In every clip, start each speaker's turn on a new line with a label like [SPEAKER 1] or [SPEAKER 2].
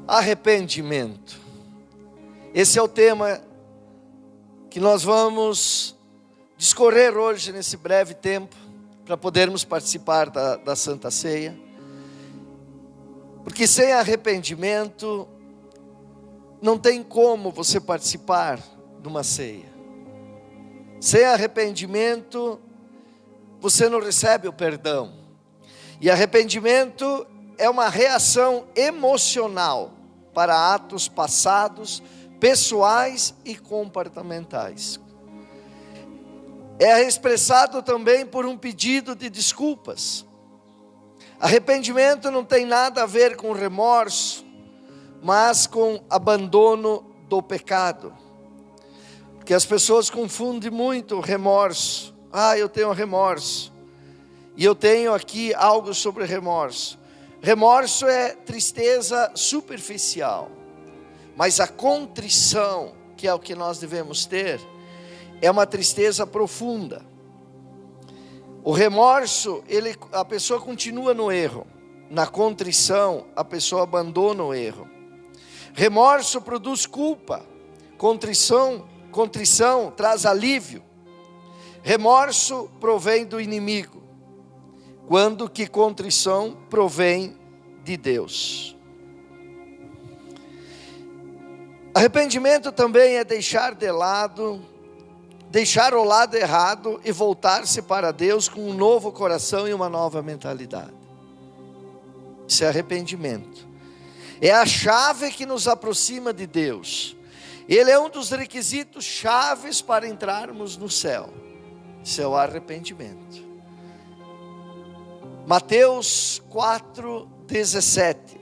[SPEAKER 1] Arrependimento. Esse é o tema que nós vamos discorrer hoje nesse breve tempo, para podermos participar da Santa Ceia. Porque sem arrependimento, não tem como você participar de uma ceia. Sem arrependimento, você não recebe o perdão. E arrependimento é uma reação emocional para atos passados, pessoais e comportamentais. É expressado também por um pedido de desculpas. Arrependimento não tem nada a ver com remorso, mas com abandono do pecado. Porque as pessoas confundem muito o remorso. Eu tenho remorso. E eu tenho aqui algo sobre remorso. Remorso é tristeza superficial. Mas a contrição, que é o que nós devemos ter, é uma tristeza profunda. O remorso, a pessoa continua no erro. Na contrição, a pessoa abandona o erro. Remorso produz culpa. Contrição traz alívio. Remorso provém do inimigo, quando que contrição provém de Deus. Arrependimento também é deixar o lado errado e voltar-se para Deus com um novo coração e uma nova mentalidade. Isso é arrependimento. É a chave que nos aproxima de Deus. Ele é um dos requisitos chaves para entrarmos no céu. Isso é o arrependimento. Mateus 4:17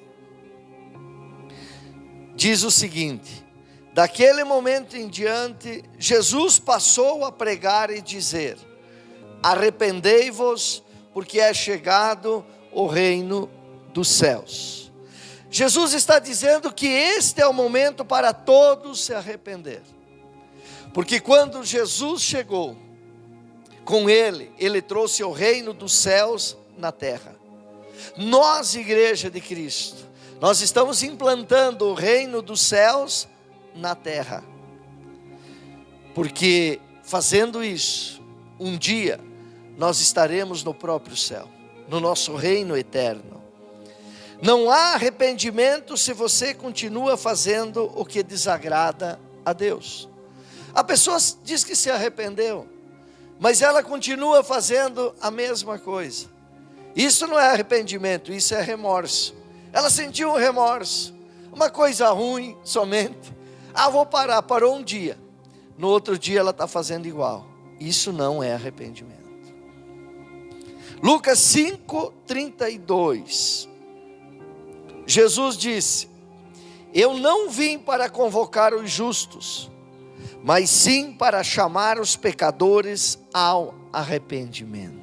[SPEAKER 1] diz o seguinte: daquele momento em diante, Jesus passou a pregar e dizer: arrependei-vos, porque é chegado o reino dos céus. Jesus está dizendo que este é o momento para todos se arrepender. Porque quando Jesus chegou, com ele trouxe o reino dos céus na terra. Nós, Igreja de Cristo, nós estamos implantando o reino dos céus na terra. Porque fazendo isso, um dia nós estaremos no próprio céu, no nosso reino eterno. Não há arrependimento se você continua fazendo o que desagrada a Deus. A pessoa diz que se arrependeu, mas ela continua fazendo a mesma coisa. Isso não é arrependimento, isso é remorso. Ela sentiu um remorso, uma coisa ruim somente. Vou parar, parou um dia. No outro dia ela está fazendo igual. Isso não é arrependimento. Lucas 5:32. Jesus disse: eu não vim para convocar os justos, mas sim para chamar os pecadores ao arrependimento.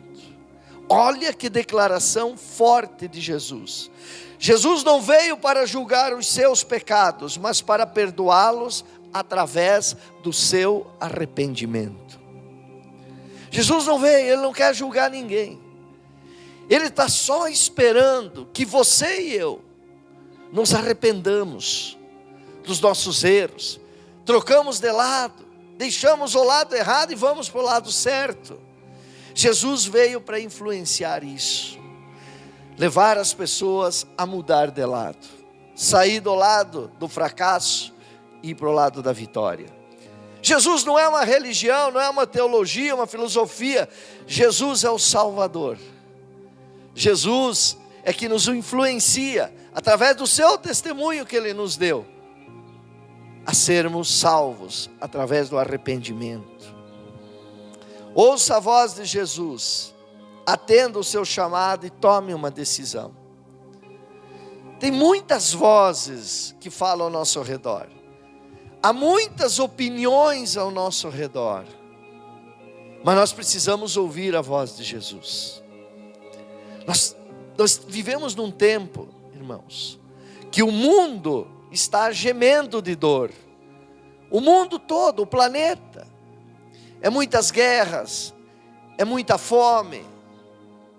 [SPEAKER 1] Olha que declaração forte de Jesus. Jesus não veio para julgar os seus pecados, mas para perdoá-los através do seu arrependimento. Jesus não veio, Ele não quer julgar ninguém. Ele está só esperando que você e eu nos arrependamos dos nossos erros, trocamos de lado, deixamos o lado errado e vamos para o lado certo. Jesus veio para influenciar isso, levar as pessoas a mudar de lado, sair do lado do fracasso e ir para o lado da vitória. Jesus não é uma religião, não é uma teologia, uma filosofia. Jesus é o Salvador. Jesus é que nos influencia, através do seu testemunho que Ele nos deu, a sermos salvos através do arrependimento. Ouça a voz de Jesus, atenda o seu chamado e tome uma decisão. Tem muitas vozes que falam ao nosso redor. Há muitas opiniões ao nosso redor. Mas nós precisamos ouvir a voz de Jesus. Nós vivemos num tempo, irmãos, que o mundo está gemendo de dor. O mundo todo, o planeta. É muitas guerras, é muita fome,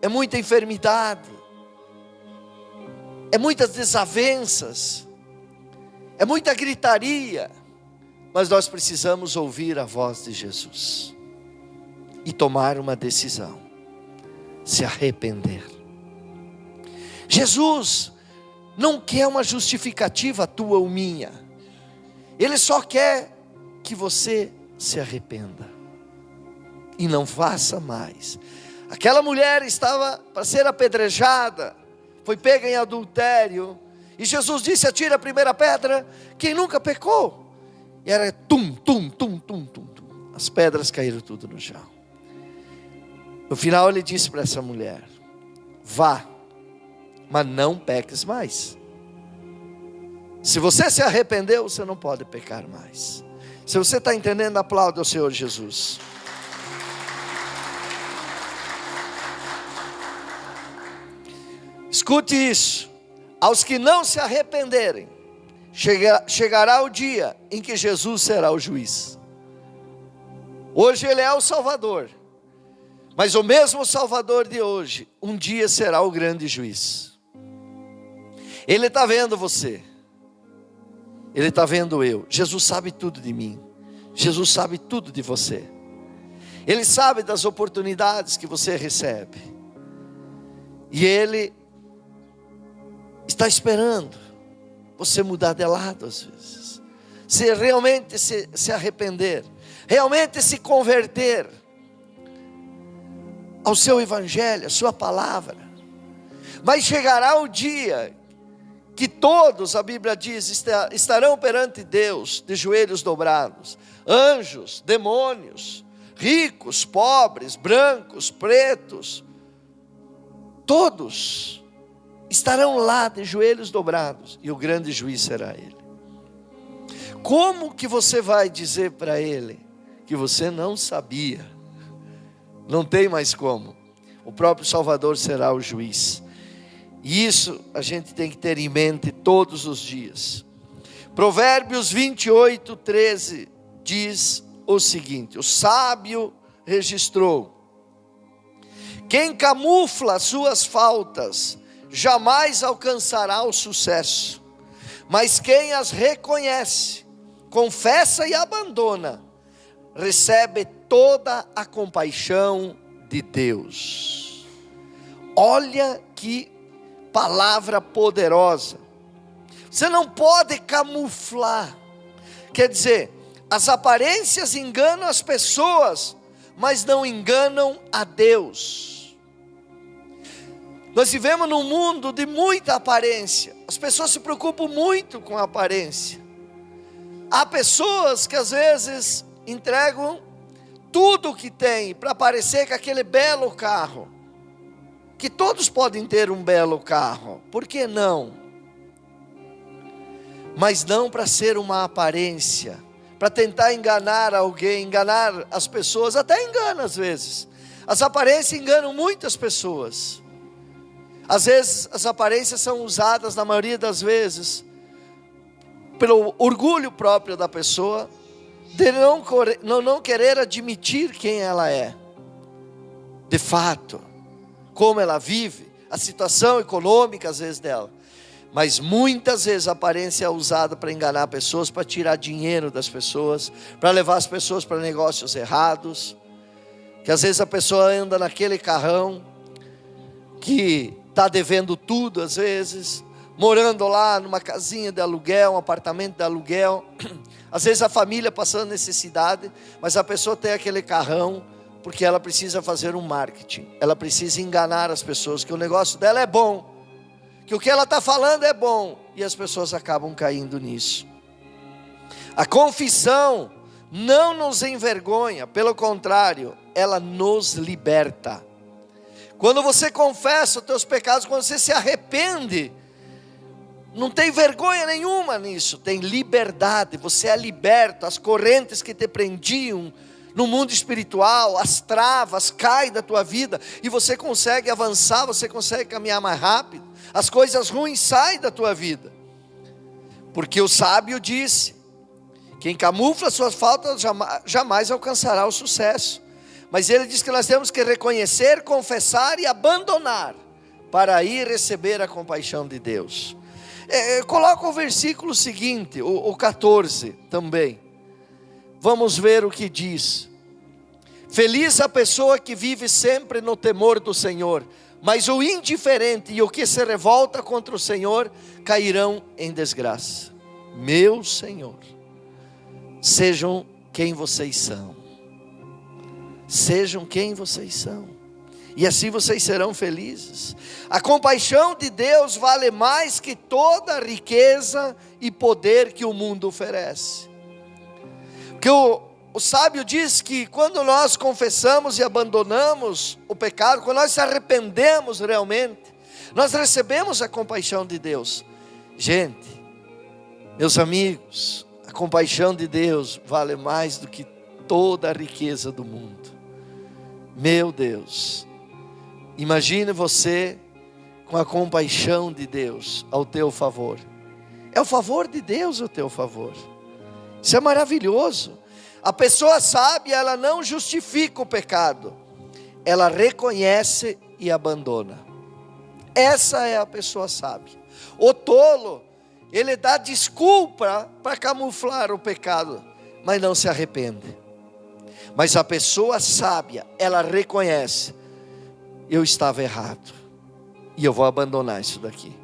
[SPEAKER 1] é muita enfermidade, é muitas desavenças, é muita gritaria, mas nós precisamos ouvir a voz de Jesus e tomar uma decisão, se arrepender. Jesus não quer uma justificativa tua ou minha, Ele só quer que você se arrependa e não faça mais. Aquela mulher estava para ser apedrejada, foi pega em adultério, e Jesus disse: atira a primeira pedra, quem nunca pecou? E era tum, tum, tum, tum, tum, tum. As pedras caíram tudo no chão. No final ele disse para essa mulher: vá, mas não peques mais. Se você se arrependeu, você não pode pecar mais. Se você está entendendo, aplauda ao Senhor Jesus. Escute isso: aos que não se arrependerem, chegará o dia em que Jesus será o juiz. Hoje Ele é o Salvador, mas o mesmo Salvador de hoje, um dia será o grande juiz. Ele está vendo você, Ele está vendo eu. Jesus sabe tudo de mim, Jesus sabe tudo de você. Ele sabe das oportunidades que você recebe, e Ele está esperando você mudar de lado às vezes, se realmente se arrepender, realmente se converter ao seu evangelho, à sua palavra. Mas chegará o dia que todos, a Bíblia diz, estarão perante Deus de joelhos dobrados: anjos, demônios, ricos, pobres, brancos, pretos, todos estarão lá de joelhos dobrados, e o grande juiz será Ele. Como que você vai dizer para Ele que você não sabia? Não tem mais como. O próprio Salvador será o juiz, e isso a gente tem que ter em mente todos os dias. Provérbios 28, 13 diz o seguinte: o sábio registrou: quem camufla suas faltas jamais alcançará o sucesso, mas quem as reconhece, confessa e abandona, recebe toda a compaixão de Deus. Olha que palavra poderosa. Você não pode camuflar. Quer dizer, as aparências enganam as pessoas, mas não enganam a Deus. Nós vivemos num mundo de muita aparência. As pessoas se preocupam muito com a aparência. Há pessoas que às vezes entregam tudo o que tem para parecer com aquele belo carro. Que todos podem ter um belo carro, por que não? Mas não para ser uma aparência, para tentar enganar alguém, enganar as pessoas. Até engana às vezes. As aparências enganam muitas pessoas. Às vezes as aparências são usadas, na maioria das vezes, pelo orgulho próprio da pessoa, de não querer admitir quem ela é, de fato, como ela vive, a situação econômica às vezes dela. Mas muitas vezes a aparência é usada para enganar pessoas, para tirar dinheiro das pessoas, para levar as pessoas para negócios errados. Que às vezes a pessoa anda naquele carrão, que está devendo tudo às vezes, morando lá numa casinha de aluguel, um apartamento de aluguel, às vezes a família passando necessidade, mas a pessoa tem aquele carrão, porque ela precisa fazer um marketing, ela precisa enganar as pessoas, que o negócio dela é bom, que o que ela está falando é bom, e as pessoas acabam caindo nisso. A confissão não nos envergonha, pelo contrário, ela nos liberta. Quando você confessa os teus pecados, quando você se arrepende, não tem vergonha nenhuma nisso, tem liberdade, você é liberto, as correntes que te prendiam no mundo espiritual, as travas caem da tua vida, e você consegue avançar, você consegue caminhar mais rápido, as coisas ruins saem da tua vida, porque o sábio disse: quem camufla suas faltas jamais alcançará o sucesso. Mas ele diz que nós temos que reconhecer, confessar e abandonar, para ir receber a compaixão de Deus. Coloca o versículo seguinte, o 14 também. Vamos ver o que diz. Feliz a pessoa que vive sempre no temor do Senhor, mas o indiferente e o que se revolta contra o Senhor cairão em desgraça. Meu Senhor, sejam quem vocês são. Sejam quem vocês são. E assim vocês serão felizes. A compaixão de Deus vale mais que toda a riqueza e poder que o mundo oferece. Porque o sábio diz que quando nós confessamos e abandonamos o pecado, quando nós se arrependemos realmente, nós recebemos a compaixão de Deus. Gente, meus amigos, a compaixão de Deus vale mais do que toda a riqueza do mundo. Meu Deus, imagine você com a compaixão de Deus ao teu favor. É o favor de Deus ao teu favor. Isso é maravilhoso. A pessoa sábia, ela não justifica o pecado, ela reconhece e abandona. Essa é a pessoa sábia. O tolo, ele dá desculpa para camuflar o pecado, mas não se arrepende. Mas a pessoa sábia, ela reconhece: eu estava errado e eu vou abandonar isso daqui.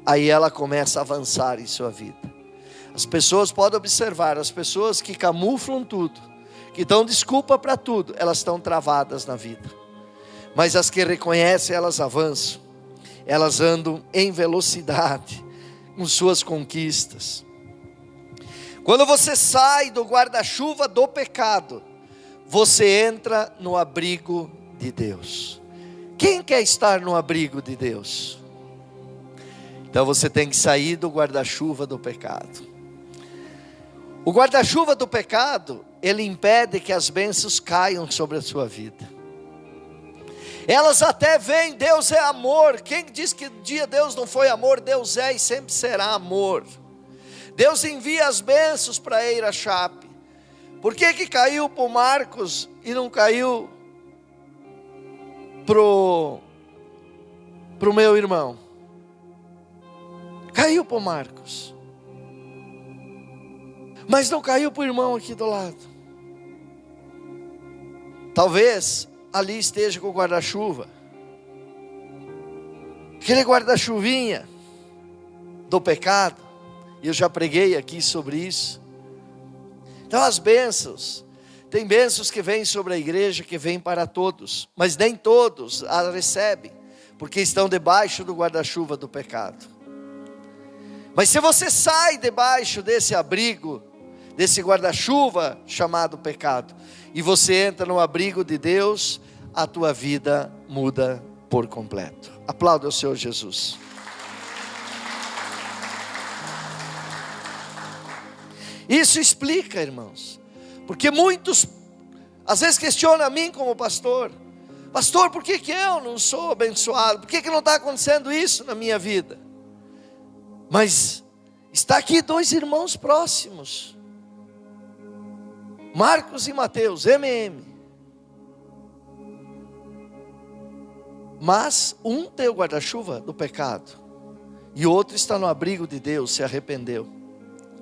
[SPEAKER 1] Aí ela começa a avançar em sua vida. As pessoas podem observar, as pessoas que camuflam tudo, que dão desculpa para tudo, elas estão travadas na vida. Mas as que reconhecem, elas avançam. Elas andam em velocidade com suas conquistas. Quando você sai do guarda-chuva do pecado, você entra no abrigo de Deus. Quem quer estar no abrigo de Deus? Então você tem que sair do guarda-chuva do pecado. O guarda-chuva do pecado, ele impede que as bênçãos caiam sobre a sua vida. Elas até vêm, Deus é amor. Quem diz que um dia Deus não foi amor? Deus é e sempre será amor. Deus envia as bênçãos para Eira Chape. Por que caiu para o Marcos e não caiu pro meu irmão? Caiu para o Marcos, mas não caiu para o irmão aqui do lado. Talvez ali esteja com o guarda-chuva, aquele guarda-chuvinha do pecado. Eu já preguei aqui sobre isso. Então as bênçãos, tem bênçãos que vêm sobre a igreja, que vêm para todos, mas nem todos a recebem, porque estão debaixo do guarda-chuva do pecado. Mas se você sai debaixo desse abrigo, desse guarda-chuva chamado pecado, e você entra no abrigo de Deus, a tua vida muda por completo. Aplauda o Senhor Jesus. Isso explica, irmãos, porque muitos às vezes questionam a mim como pastor: pastor, por que eu não sou abençoado? Por que não está acontecendo isso na minha vida? Mas está aqui dois irmãos próximos, Marcos e Mateus, MM. Mas um tem o guarda-chuva do pecado, e o outro está no abrigo de Deus, se arrependeu.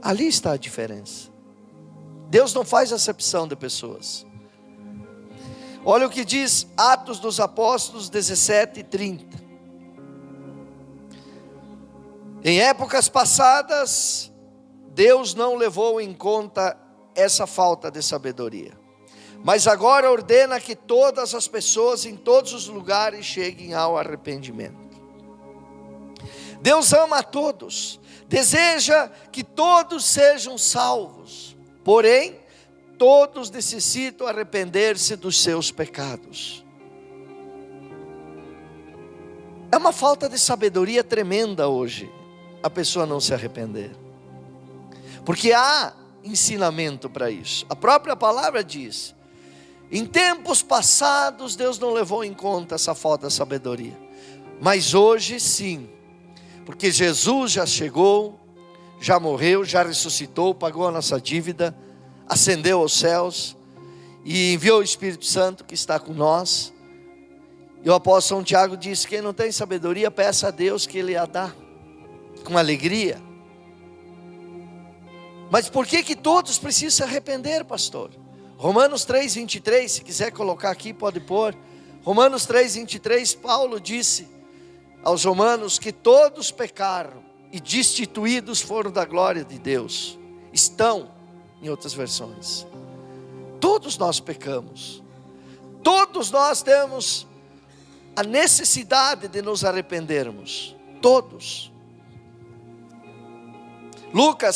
[SPEAKER 1] Ali está a diferença. Deus não faz acepção de pessoas. Olha o que diz Atos dos Apóstolos 17:30. Em épocas passadas, Deus não levou em conta essa falta de sabedoria, mas agora ordena que todas as pessoas em todos os lugares cheguem ao arrependimento. Deus ama a todos, deseja que todos sejam salvos, porém, todos necessitam arrepender-se dos seus pecados. É uma falta de sabedoria tremenda hoje, a pessoa não se arrepender, porque há ensinamento para isso. A própria palavra diz: em tempos passados Deus não levou em conta essa falta de sabedoria, mas hoje sim, porque Jesus já chegou, já morreu, já ressuscitou, pagou a nossa dívida, ascendeu aos céus e enviou o Espírito Santo que está com nós. E o apóstolo São Tiago diz: quem não tem sabedoria, peça a Deus que Ele a dá. com alegria. Mas por que todos precisam se arrepender, pastor? Romanos 3:23, se quiser colocar aqui, pode pôr. Romanos 3:23, Paulo disse aos romanos que todos pecaram e destituídos foram da glória de Deus. Estão, em outras versões. Todos nós pecamos. Todos nós temos a necessidade de nos arrependermos. Todos. Lucas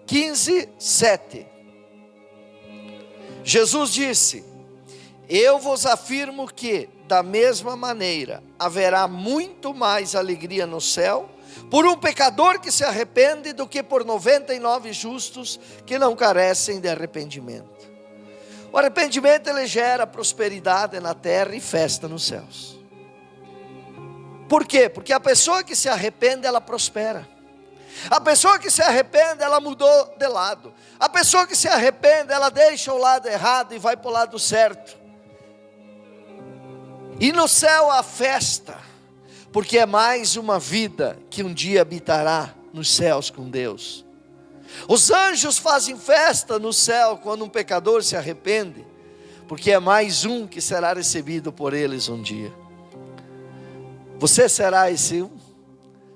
[SPEAKER 1] 15:7. Jesus disse: eu vos afirmo que, da mesma maneira, haverá muito mais alegria no céu por um pecador que se arrepende do que por 99 justos que não carecem de arrependimento. O arrependimento, ele gera prosperidade na terra e festa nos céus. Por quê? Porque a pessoa que se arrepende, ela prospera. A pessoa que se arrepende, ela mudou de lado. A pessoa que se arrepende, ela deixa o lado errado e vai para o lado certo. E no céu há festa, porque é mais uma vida que um dia habitará nos céus com Deus. Os anjos fazem festa no céu quando um pecador se arrepende, porque é mais um que será recebido por eles um dia. Você será esse um?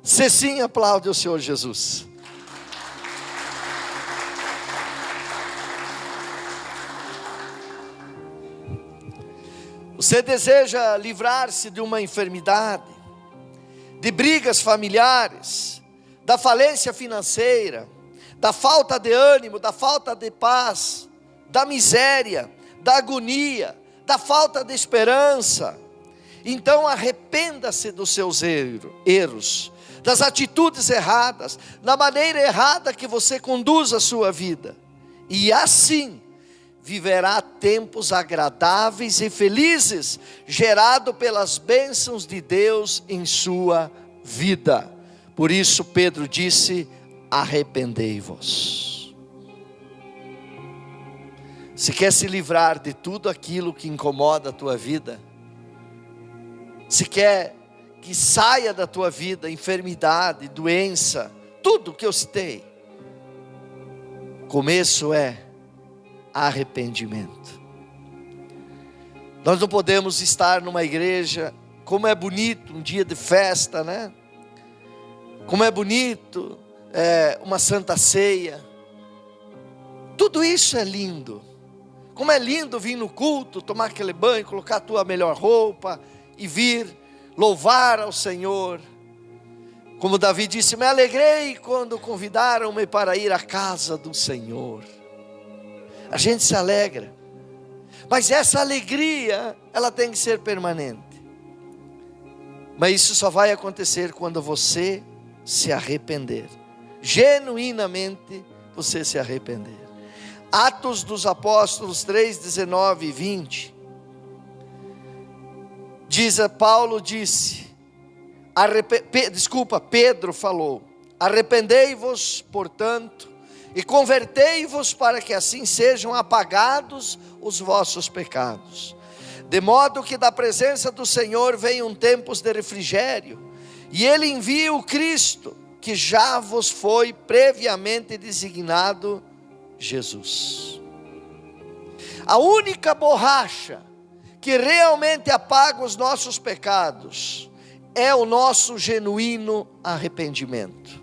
[SPEAKER 1] Se sim, aplaude o Senhor Jesus. Você deseja livrar-se de uma enfermidade, de brigas familiares, da falência financeira, da falta de ânimo, da falta de paz, da miséria, da agonia, da falta de esperança. Então arrependa-se dos seus erros, das atitudes erradas, da maneira errada que você conduz a sua vida. E assim viverá tempos agradáveis e felizes, gerado pelas bênçãos de Deus em sua vida. Por isso Pedro disse: arrependei-vos. Se quer se livrar de tudo aquilo que incomoda a tua vida, se quer que saia da tua vida enfermidade, doença, tudo que eu citei, o começo é arrependimento. Nós não podemos estar numa igreja, como é bonito um dia de festa, né? Como é bonito uma santa ceia. Tudo isso é lindo. Como é lindo vir no culto, tomar aquele banho, colocar a tua melhor roupa e vir louvar ao Senhor. Como Davi disse: me alegrei quando convidaram-me para ir à casa do Senhor. A gente se alegra, mas essa alegria, ela tem que ser permanente. Mas isso só vai acontecer quando você se arrepender, genuinamente você se arrepender. Atos dos Apóstolos 3:19 e 20, Paulo disse, Pedro falou: arrependei-vos, portanto, e convertei-vos, para que assim sejam apagados os vossos pecados, de modo que da presença do Senhor venham tempos de refrigério, e Ele envia o Cristo, que já vos foi previamente designado, Jesus. A única borracha que realmente apaga os nossos pecados é o nosso genuíno arrependimento.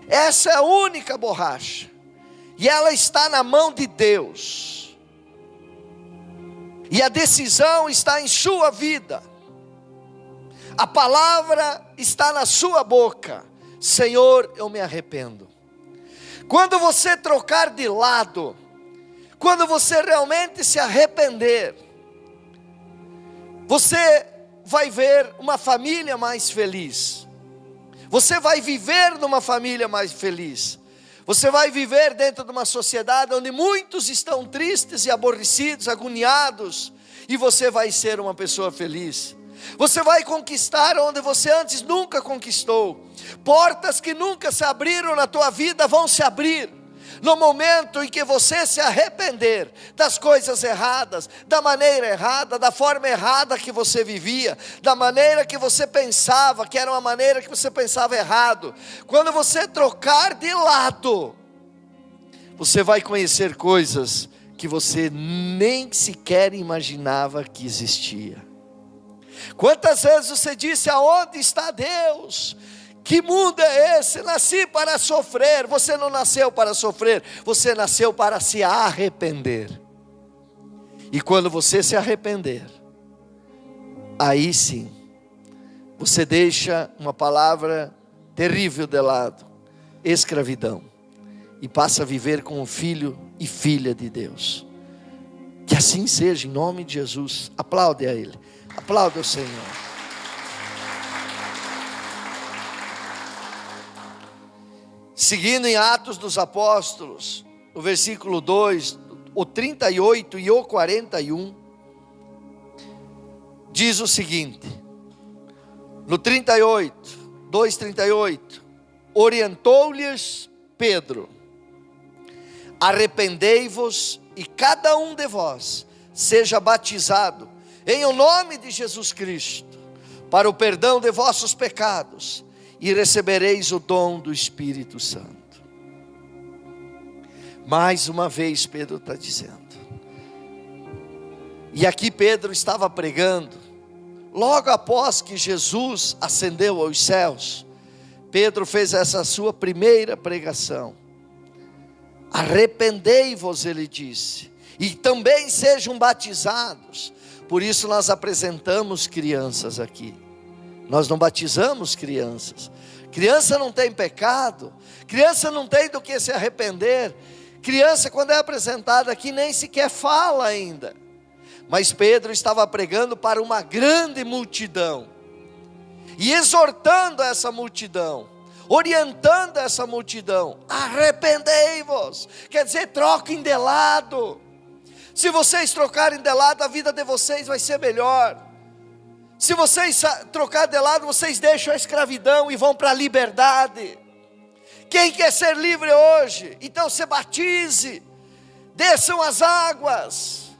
[SPEAKER 1] Essa é a única borracha, e ela está na mão de Deus, e a decisão está em sua vida. A palavra está na sua boca: Senhor, eu me arrependo. Quando você trocar de lado, quando você realmente se arrepender, você vai ver uma família mais feliz. Você vai viver numa família mais feliz. Você vai viver dentro de uma sociedade onde muitos estão tristes e aborrecidos, agoniados, e você vai ser uma pessoa feliz. Você vai conquistar onde você antes nunca conquistou. Portas que nunca se abriram na tua vida vão se abrir. No momento em que você se arrepender das coisas erradas, da maneira errada, da forma errada que você vivia, da maneira que você pensava, que era uma maneira que você pensava errado, quando você trocar de lado, você vai conhecer coisas que você nem sequer imaginava que existia. Quantas vezes você disse: aonde está Deus? Que mundo é esse? Nasci para sofrer. Você não nasceu para sofrer, você nasceu para se arrepender. E quando você se arrepender, aí sim, você deixa uma palavra terrível de lado: escravidão, e passa a viver como filho e filha de Deus. Que assim seja, em nome de Jesus. Aplaude a Ele, aplaude ao Senhor. Seguindo em Atos dos Apóstolos, no versículo 2, o 38 e o 41, diz o seguinte, no 38, 2:38, orientou-lhes Pedro: arrependei-vos e cada um de vós seja batizado em o nome de Jesus Cristo, para o perdão de vossos pecados, e recebereis o dom do Espírito Santo. Mais uma vez Pedro está dizendo, e aqui Pedro estava pregando, logo após que Jesus ascendeu aos céus, Pedro fez essa sua primeira pregação. Arrependei-vos, ele disse, e também sejam batizados. Por isso nós apresentamos crianças aqui. Nós não batizamos crianças. Criança não tem pecado, criança não tem do que se arrepender. Criança, quando é apresentada aqui, nem sequer fala ainda. Mas Pedro estava pregando para uma grande multidão, e exortando essa multidão, orientando essa multidão: arrependei-vos, quer dizer, troquem de lado. Se vocês trocarem de lado, a vida de vocês vai ser melhor. Se vocês trocar de lado, vocês deixam a escravidão e vão para a liberdade. Quem quer ser livre hoje? Então se batize, desçam as águas,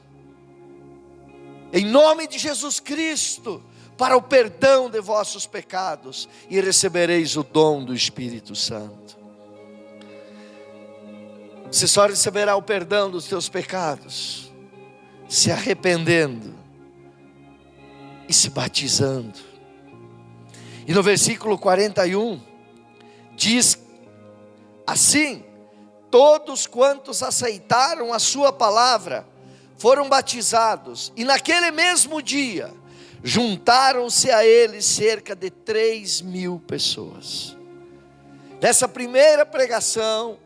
[SPEAKER 1] em nome de Jesus Cristo, para o perdão de vossos pecados, e recebereis o dom do Espírito Santo. Você só receberá o perdão dos teus pecados se arrependendo e se batizando. E no versículo 41 diz assim: todos quantos aceitaram a sua palavra foram batizados, e naquele mesmo dia juntaram-se a eles cerca de 3.000 pessoas. Nessa primeira pregação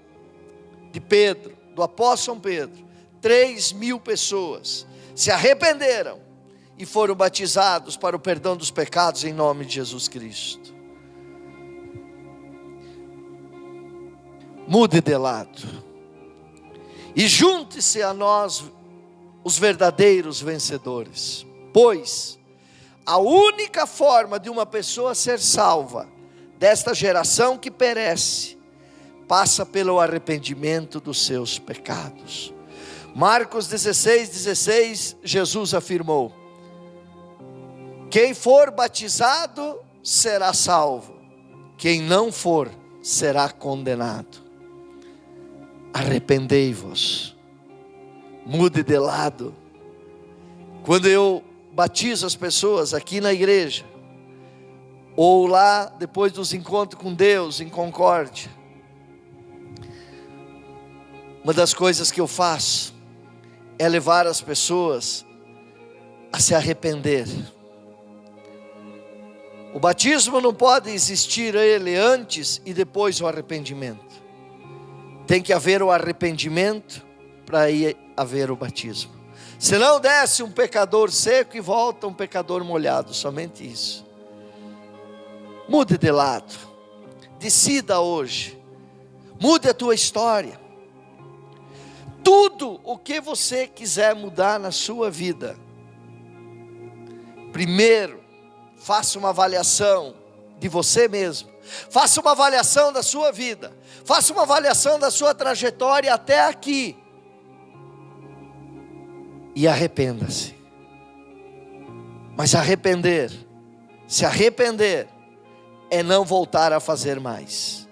[SPEAKER 1] de Pedro, do apóstolo Pedro, 3.000 pessoas se arrependeram e foram batizados para o perdão dos pecados em nome de Jesus Cristo. Mude de lado e junte-se a nós, os verdadeiros vencedores, pois a única forma de uma pessoa ser salva desta geração que perece passa pelo arrependimento dos seus pecados. Marcos 16:16, Jesus afirmou: quem for batizado será salvo, quem não for será condenado. Arrependei-vos, mude de lado. Quando eu batizo as pessoas aqui na igreja, ou lá depois dos encontros com Deus em Concórdia, uma das coisas que eu faço é levar as pessoas a se arrepender. O batismo não pode existir ele antes e depois o arrependimento. Tem que haver o arrependimento para aí haver o batismo. Senão desce um pecador seco e volta um pecador molhado, somente isso. Mude de lado, decida hoje, mude a tua história. Tudo o que você quiser mudar na sua vida, primeiro, faça uma avaliação de você mesmo. Faça uma avaliação da sua vida. Faça uma avaliação da sua trajetória até aqui. E arrependa-se. Mas se arrepender, é não voltar a fazer mais.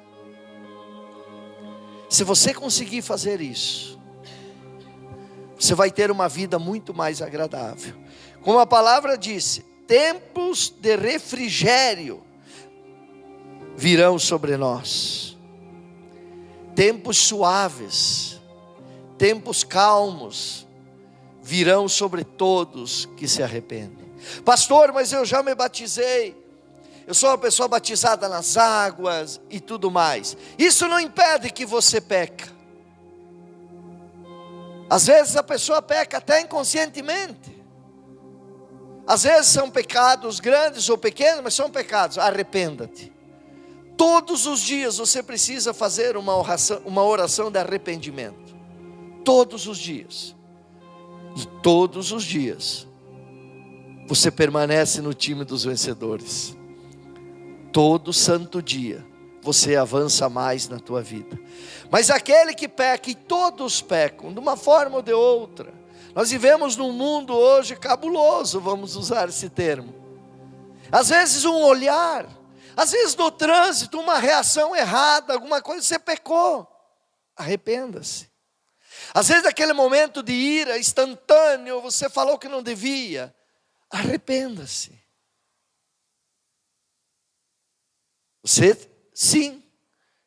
[SPEAKER 1] Se você conseguir fazer isso, você vai ter uma vida muito mais agradável. Como a palavra disse, tempos de refrigério virão sobre nós. Tempos suaves, tempos calmos virão sobre todos que se arrependem. Pastor, mas eu já me batizei. Eu sou uma pessoa batizada nas águas e tudo mais. Isso não impede que você peca. Às vezes a pessoa peca até inconscientemente. Às vezes são pecados grandes ou pequenos, mas são pecados. Arrependa-te. Todos os dias você precisa fazer uma oração de arrependimento. Todos os dias. E todos os dias você permanece no time dos vencedores. Todo santo dia você avança mais na tua vida. Mas aquele que peca, e todos pecam, de uma forma ou de outra. Nós vivemos num mundo hoje cabuloso, vamos usar esse termo. Às vezes um olhar, às vezes no trânsito, uma reação errada, alguma coisa, você pecou. Arrependa-se. Às vezes aquele momento de ira instantâneo, você falou que não devia. Arrependa-se. Você, sim,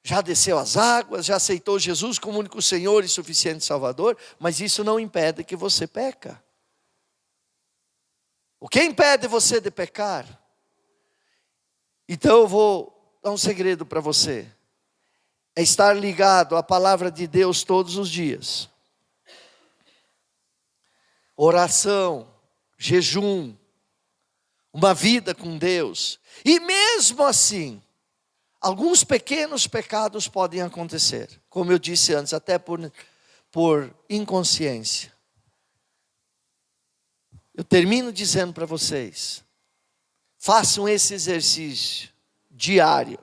[SPEAKER 1] já desceu as águas, já aceitou Jesus como único Senhor e suficiente Salvador, mas isso não impede que você peca. O que impede você de pecar? Então eu vou dar um segredo para você. É estar ligado à palavra de Deus todos os dias. Oração, jejum, uma vida com Deus. E mesmo assim, alguns pequenos pecados podem acontecer. Como eu disse antes, até por inconsciência. Eu termino dizendo para vocês, façam esse exercício diário,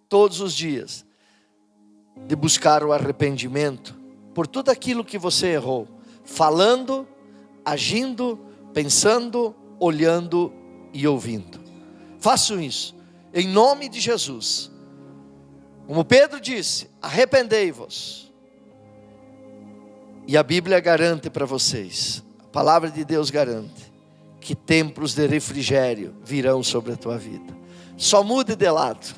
[SPEAKER 1] todos os dias, de buscar o arrependimento por tudo aquilo que você errou, falando, agindo, pensando, olhando e ouvindo. Façam isso, em nome de Jesus. Como Pedro disse, arrependei-vos. E a Bíblia garante para vocês, a palavra de Deus garante, que tempos de refrigério virão sobre a tua vida. Só mude de lado,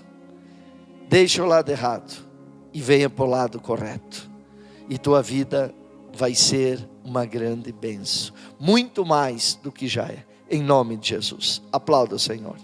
[SPEAKER 1] deixa o lado errado e venha para o lado correto. E tua vida vai ser uma grande bênção, muito mais do que já é. Em nome de Jesus, aplauda o Senhor.